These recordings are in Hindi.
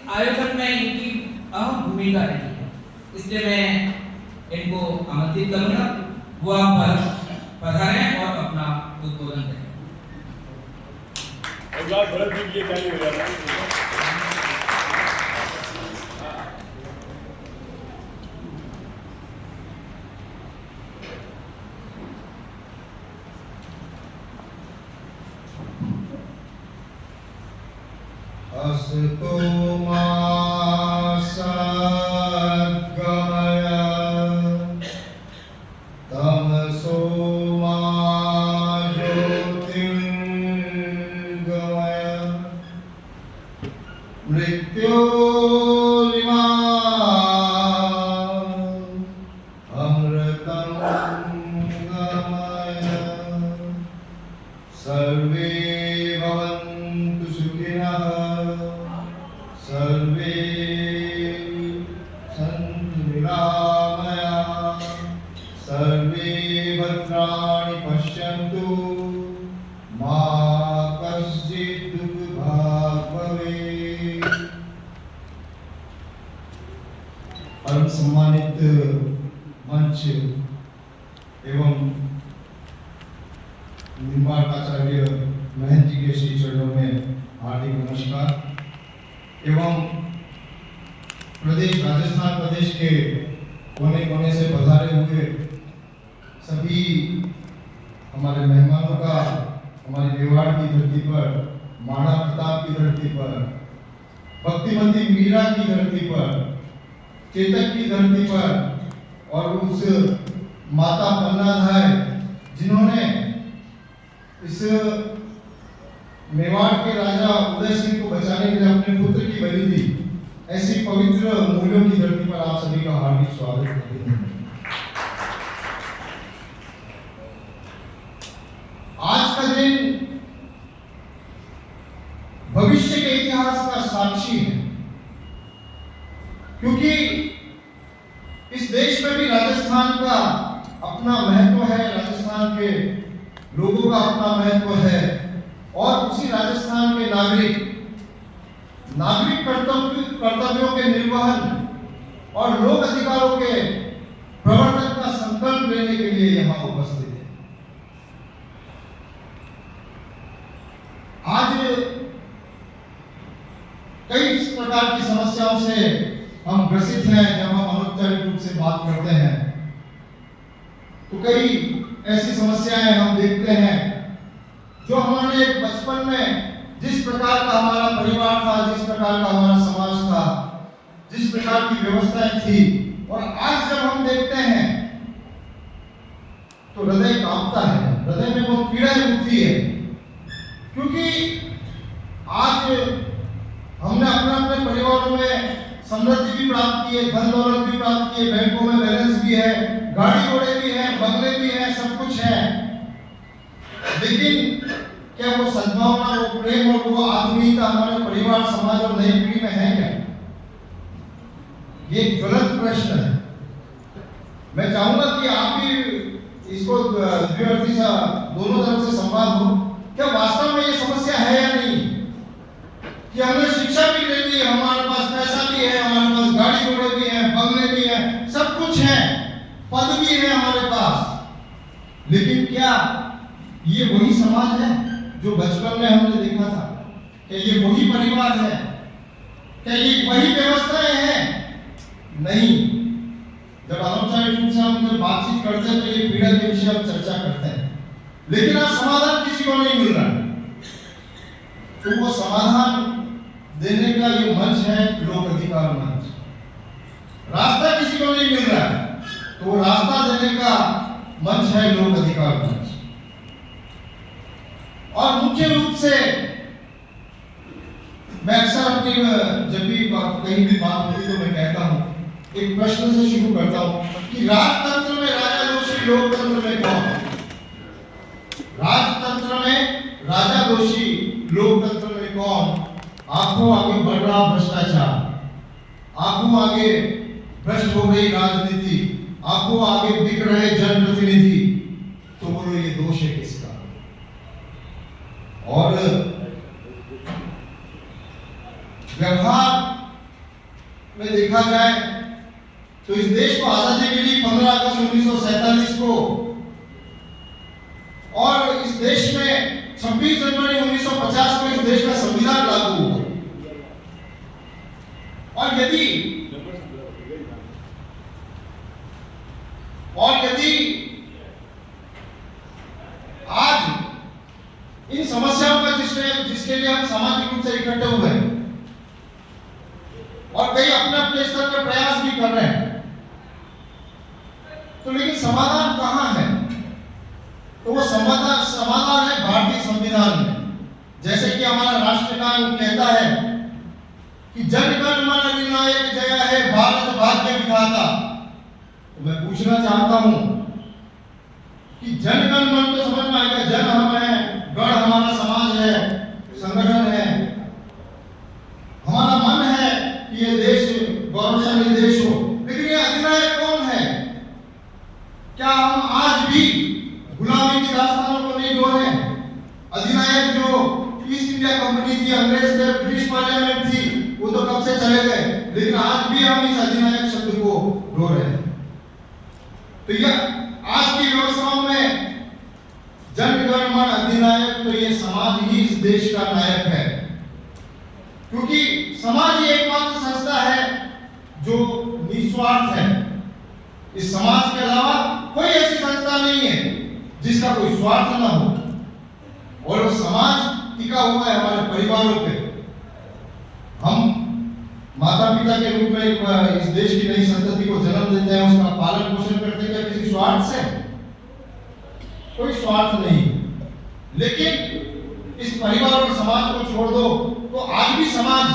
आयोजन में इनकी अहम भूमिका रही है, इसलिए मैं इनको आमंत्रित करूंगा वो आप पधारें और अपना उद्बोधन करें। अस्तु मा सद्गमय तमसो मा ज्योतिर्गमय मृत्योर्मा अमृतं गमय। सर्वे भवन्तु सुखिनः सर्वे सन्तु निरामयाः सर्वे भद्राणि पश्यन्तु मा कश्चित् दुःखभाग् भवेत्। परम सम्मानित मंच एवं निर्माणाचार्य महंत जी के श्री चरणों में हार्दिक नमस्कार एवं प्रदेश राजस्थान प्रदेश के कोने कोने से पधारे हुए सभी हमारे मेहमानों का हमारे मेवाड़ की धरती पर, महाराणा प्रताप की धरती पर, भक्तिमती मीरा की धरती पर, चेतक की धरती पर और उस माता पन्नाधाय जिन्होंने इस मेवाड़ के राजा उदय सिंह को बचाने के लिए अपने पुत्र की बलि दी, ऐसी पवित्र मूल्यों की धरती पर आप सभी का हार्दिक स्वागत करते हैं। आज का दिन भविष्य के इतिहास का साक्षी है, क्योंकि इस देश में भी राजस्थान का अपना महत्व है, राजस्थान के लोगों का अपना महत्व है और उसी राजस्थान के नागरिक कर्तव्यों के निर्वहन और लोक अधिकारों के प्रवर्तन का संकल्प लेने के लिए यहाँ उपस्थित है। आज कई प्रकार की समस्याओं से हम ग्रसित हैं। जब हम अनौपचारिक रूप से बात करते हैं तो कई ऐसी समस्याएं हम देखते हैं जो हमारे बचपन में जिस प्रकार का हमारा परिवार था, जिस प्रकार का हमारा समाज था, जिस प्रकार की व्यवस्थाएं थी, और आज जब हम देखते हैं तो हृदय कांपता है, हृदय में वो पीड़ा उठती है, क्योंकि आज हमने अपने परिवारों में समृद्धि भी प्राप्त की है, धन दौलत भी प्राप्त की है, बैंकों में बैलेंस भी है, गाड़ी घोड़े भी है, बंगले भी है, सब कुछ है, लेकिन क्या वो सद्भावना, वो प्रेम और वो आत्मीयता हमारे परिवार, समाज और नई पीढ़ी में है क्या? ये ज्वलंत प्रश्न है। मैं चाहूंगा कि आप भी इसको द्विअर्थी सा दोनों तरफ से संवाद हो। क्या वास्तव में ये समस्या है या नहीं कि हमने शिक्षा भी ले ली, हमारे पास पैसा भी है, हमारे पास गाड़ी घोड़े भी है, बंगले भी है, सब कुछ है, पद भी है हमारे पास, लेकिन क्या ये वही समाज है जो बचपन में हमने देखा था? क्या ये वही परिवार है? क्या ये वही व्यवस्थाएं हैं? नहीं। जब अनौपचारिक रूप से हम बातचीत करते हैं तो ये पीड़ा के विषय हम चर्चा करते हैं, लेकिन आज समाधान किसी को नहीं मिल रहा। तो वो समाधान देने का ये मंच है लोक अधिकार मंच। रास्ता किसी को नहीं मिल रहा है तो वो रास्ता देने का मंच है लोक अधिकार मंच। और मुख्य रूप से मैं अक्सर अपनी जब भी कहीं भी बात होती तो मैं कहता हूं, एक प्रश्न से शुरू करता हूं कि राजतंत्र में राजा दोषी, लोकतंत्र में कौन? राजतंत्र में राजा दोषी, लोकतंत्र में कौन? आंखों आगे बढ़ रहा भ्रष्टाचार, आंखों आगे भ्रष्ट हो गई राजनीति, आंखों आगे बिक रहे जनप्रतिनिधि, तो बोलो ये दोष है किसका? और व्यवहार में देखा जाए तो इस देश को आजादी मिली 15 अगस्त 1947 को, और इस देश में 26 जनवरी 1950 को इस देश का संविधान लागू हुआ। और यदि आज इन समस्याओं का जिसके लिए हम सामाजिक रूप से इकट्ठे हुए हैं और कई अपने अपने स्तर पर प्रयास भी कर रहे हैं, तो लेकिन समाधान कहां है? तो वो समाधान है भारतीय संविधान में। जैसे कि हमारा राष्ट्रगान कहता है कि जन गण मन अधिनायक जय है भारत भाग्य विधाता। तो मैं पूछना चाहता हूं कि जन गण मन तो समझ में आएगा, जन हम है, गण हमारा समाज है, संगठन है, हमारा मन है कि ये देश गौरवशाली देश हो, लेकिन ये अधिनायक कौन है? क्या हम आज भी गुलामी की दास्तानों को नहीं ढो रहे? अधिनायक जो ईस्ट इंडिया कंपनी थी, अंग्रेज थे, ब्रिटिश पार्लियामेंट थी, वो तो कब से चले गए, लेकिन आज भी हम इस अधिनायक शब्द को ढो रहे हैं। तो यह आज की व्यवस्थाओं में जन गण मन अधिनायक, तो ये समाज ही इस देश का नायक है, क्योंकि समाज ही एकमात्र संस्था है जो निस्वार्थ है। इस समाज के अलावा कोई ऐसी संस्था नहीं है जिसका कोई स्वार्थ ना हो, और वो समाज टिका हुआ है हमारे परिवारों पे। हम माता पिता के रूप में इस देश की नई संतति को जन्म देते हैं, उसका पालन पोषण करते हैं किसी स्वार्थ से? कोई स्वार्थ नहीं। लेकिन इस परिवार और समाज को छोड़ दो तो आज भी समाज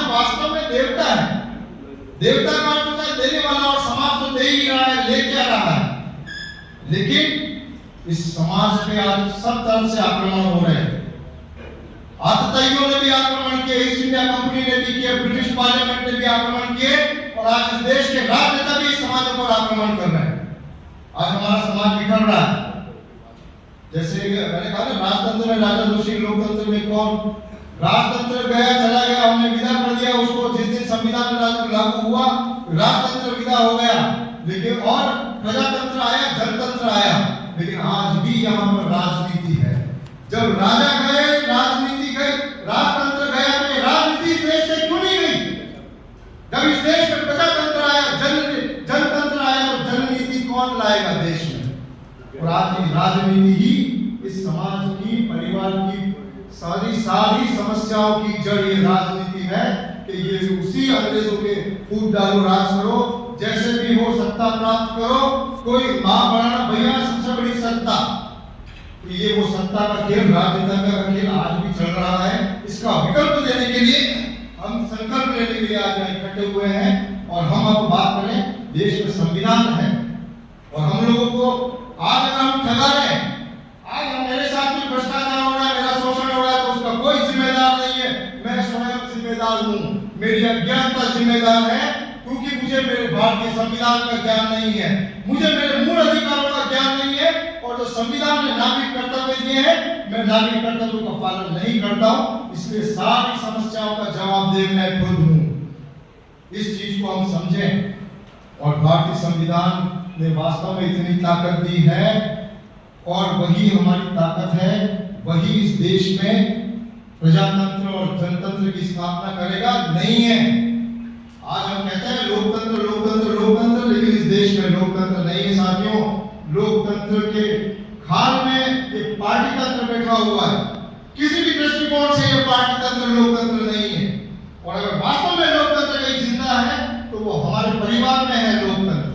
वास्तव में देवता है। देवता का अर्थ होता है देने वाला, और समाज तो दे ही रहा है, ले क्या रहा है। लेकिन इस समाज पे आज सब तरफ से आक्रमण हो रहे हैं। आतताइयों ने भी आक्रमण किए, ईस्ट इंडिया कंपनी ने भी किए, ब्रिटिश पार्लियामेंट ने भी आक्रमण किए, और आज इस देश के राजनेता भी इस समाज पर आक्रमण कर रहे हैं। आज हमारा समाज बिखर रहा है। जैसे मैंने कहा ना, राजतंत्र में राजा दोषी, लोकतंत्र में कौन? राजतंत्र गया चला गया, हमने विदा कर दिया उसको। जिस दिन संविधान लागू हुआ राजतंत्र विदा हो गया, लेकिन और प्रजातंत्र आया, जनतंत्र आया। लेकिन आज भी यहाँ पर राजनीति है। जब राजा गए राजनीति गई, राजतंत्र गया, तो राजनीति इस देश से क्यों नहीं गई? जब इस देश में प्रजातंत्र आया, जनतंत्र आया, तो जननीति कौन लाएगा देश में? और आज की राजनीति ही इस समाज की, परिवार की सारी समस्याओं की जड़ ये राजनीति है कि ये उसी अंग्रेजों के फूट डालो, राज करो, जैसे भी हो सत्ता प्राप्त करो, कोई मां बढ़ाना भैया सबसे बड़ी सत्ता। तो ये वो सत्ता का खेल, राजनीति का खेल आज भी चल रहा है। इसका विकल्प देने के लिए हम संकल्प लेने के लिए आज इकट्ठे हुए हैं। और हम अब बात करें, देश में संविधान है और हम लोगों को आज अगर हम ठगा रहे हैं, आज हम मेरे साथ भी भ्रष्टाचार हो रहा है, मेरा शोषण हो रहा है, तो उसका कोई जिम्मेदार नहीं है, मैं स्वयं जिम्मेदार हूँ। मेरी अज्ञानता जिम्मेदार है, क्योंकि मुझे मेरे भारतीय संविधान का ज्ञान नहीं है, मुझे मेरे मूल अधिकारों का ज्ञान नहीं है, और जो संविधान ने नागरिक कर्तव्य दिए हैं, मैं नागरिक कर्तव्यों का पालन नहीं करता हूँ। इसलिए सारी समस्याओं का जवाब दे मैं खुद हूँ। इस चीज को हम समझें। और भारतीय संविधान ने वास्तव में इतनी ताकत दी है, और वही हमारी ताकत है, वही इस देश में प्रजातंत्र और जनतंत्र की स्थापना करेगा। नहीं है, आज हम कहते हैं लोकतंत्र लोकतंत्र लोकतंत्र, लेकिन इस देश में लोकतंत्र नहीं है साथियों। लोकतंत्र के खाल में एक पार्टी तंत्र बैठा हुआ है। किसी भी दृष्टिकोण से ये पार्टी तंत्र लोकतंत्र नहीं है। और अगर वास्तव में लोकतंत्र कहीं जिंदा है तो वो हमारे परिवार में है लोकतंत्र,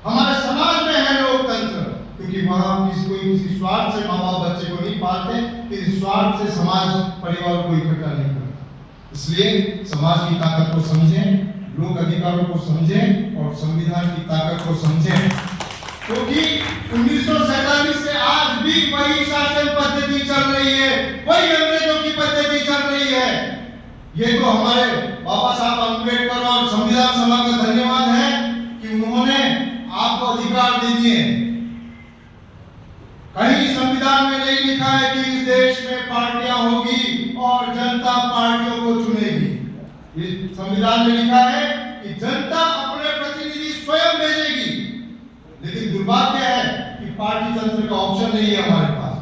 हमारे समाज में है लोकतंत्र, क्योंकि वहां किसी स्वार्थ से माँ बाप बच्चे को नहीं पालते, किसी स्वार्थ से समाज परिवार को इकट्ठा नहीं करता। इसलिए समाज की ताकत को समझें, लोक अधिकारों को समझें और संविधान की ताकत को समझें, क्योंकि 1947 से आज भी वही शासन पद्धति चल रही है, वही अंग्रेजों की पद्धति चल रही है। ये तो हमारे बाबा साहब अम्बेडकर और संविधान सभा का धन्यवाद है कि उन्होंने आपको अधिकार दे दिए। कहीं संविधान में नहीं लिखा है कि इस देश में पार्टियां होगी और जनता पार्टियों को चुनेगी। इस संविधान में लिखा है कि जनता अपने प्रतिनिधि स्वयं भेजेगी, लेकिन दुर्भाग्य है कि पार्टी तंत्र का ऑप्शन नहीं है हमारे पास।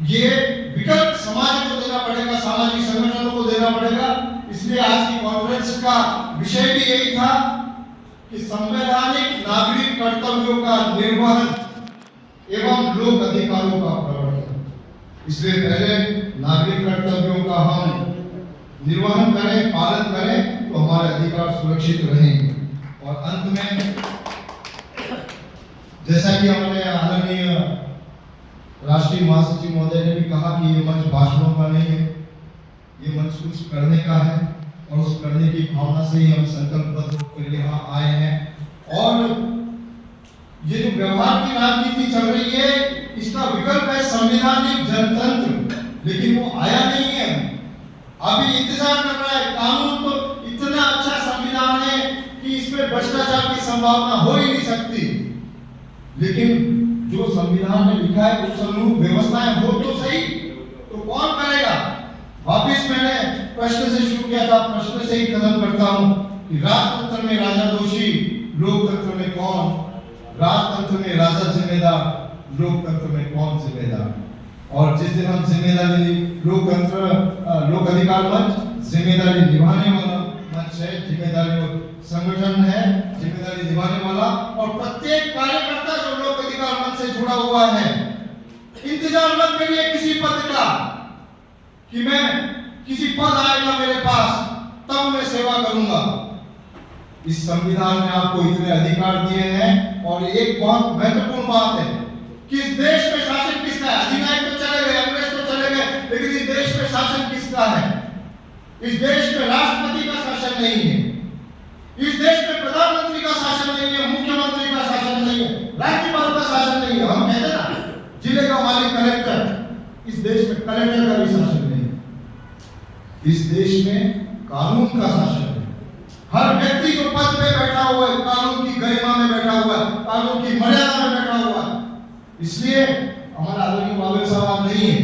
ये विकल्प समाज को देना पड़ेगा, सामाजिक संगठनों को देना पड़ेगा। इसलिए आज की कॉन्फ्रेंस का विषय भी यही था कि संवैधानिक नागरिक कर्तव्यों का निर्वहन एवं लोक अधिकारों का प्रवर्तन। इसलिए पहले नागरिक कर्तव्यों का हम निर्वहन करें, पालन करें, तो हमारे अधिकार सुरक्षित रहेंगे। और अंत में जैसा कि हमारे आदरणीय राष्ट्रीय महासचिव महोदय ने भी कहा कि ये मंच भाषणों का नहीं है, ये मंच कुछ करने का है, और उस करने की भावना से ही हम संकल्पबद्ध होकर यहाँ आए हैं। और ये जो व्यवहार की राजनीति चल रही है, इसका विकल्प है संवैधानिक जनतंत्र, लेकिन वो आया नहीं है। अभी इंतजार कर रहा है। कानून तो इतना अच्छा संविधान है कि इसमें भ्रष्टाचार की संभावना हो ही नहीं सकती, लेकिन जो संविधान में लिखा है उस अनुरूप व्यवस्थाएं हो तो सही, तो कौन करेगा? वापिस मैंने प्रश्न से शुरू किया था, प्रश्न से ही खत्म करता हूं कि राजतंत्र में राजा दोषी, लोकतंत्र में कौन? राजतंत्र में राजा जिम्मेदार, लोकतंत्र में कौन जिम्मेदार? और जिस दिन हम जिम्मेदारी लोकतंत्र लोक अधिकार मंच जिम्मेदारी निभाने वाला मंच है, जिम्मेदारी संगठन है, जिम्मेदारी निभाने वाला, और प्रत्येक कार्यकर्ता जो लोक अधिकार मंच से जुड़ा हुआ है, इंतजार मत करिए किसी पद का कि मैं किसी पद आएगा मेरे पास तब मैं सेवा करूंगा। इस संविधान ने आपको इतने अधिकार दिए हैं। और एक बहुत महत्वपूर्ण बात है कि इस देश में शासन किसका है? अधिनायक तो चले गए, अंग्रेज तो चले गए, लेकिन इस देश में शासन किसका है? इस देश में राष्ट्रपति का शासन नहीं है, इस देश में प्रधानमंत्री का शासन नहीं है, मुख्यमंत्री का शासन नहीं है, राज्यपाल का शासन नहीं है। हम कहते ना जिले का मालिक कलेक्टर, इस देश में कलेक्टर का भी शासन नहीं है। इस देश में कानून का शासन है। हर व्यक्ति जो पद पे बैठा हुआ है, कानून की गरिमा में बैठा हुआ है, कानून की मर्यादा में बैठा हुआ है। इसलिए हमारा आदरणीय बाबेल साहब नहीं है,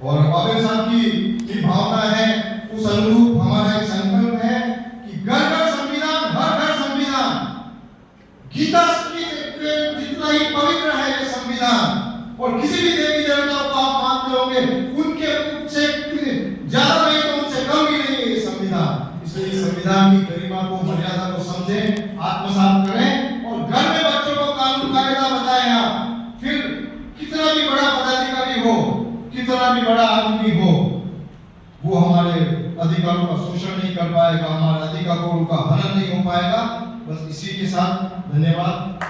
और बाबेल साहब की भावना है, उस अनुरूप हमारा एक संकल्प है कि घर घर संविधान, हर घर संविधान। गीता जितना ही पवित्र है ये संविधान, और किसी भी देवी देवता को आप मानते होंगे, उनके से ज्यादा नहीं तो उनसे कम भी नहीं है ये संविधान। इसलिए इस संविधान की गरिमा को, मर्यादा को समझें, आत्मसात करें, और घर में बच्चों को कानून कायदा बताएं। आप फिर कितना भी बड़ा पदाधिकारी हो, कितना भी बड़ा आदमी हो, वो हमारे अधिकारों का शोषण नहीं कर पाएगा, हमारे अधिकारों का हनन नहीं हो पाएगा। बस इसी के साथ धन्यवाद।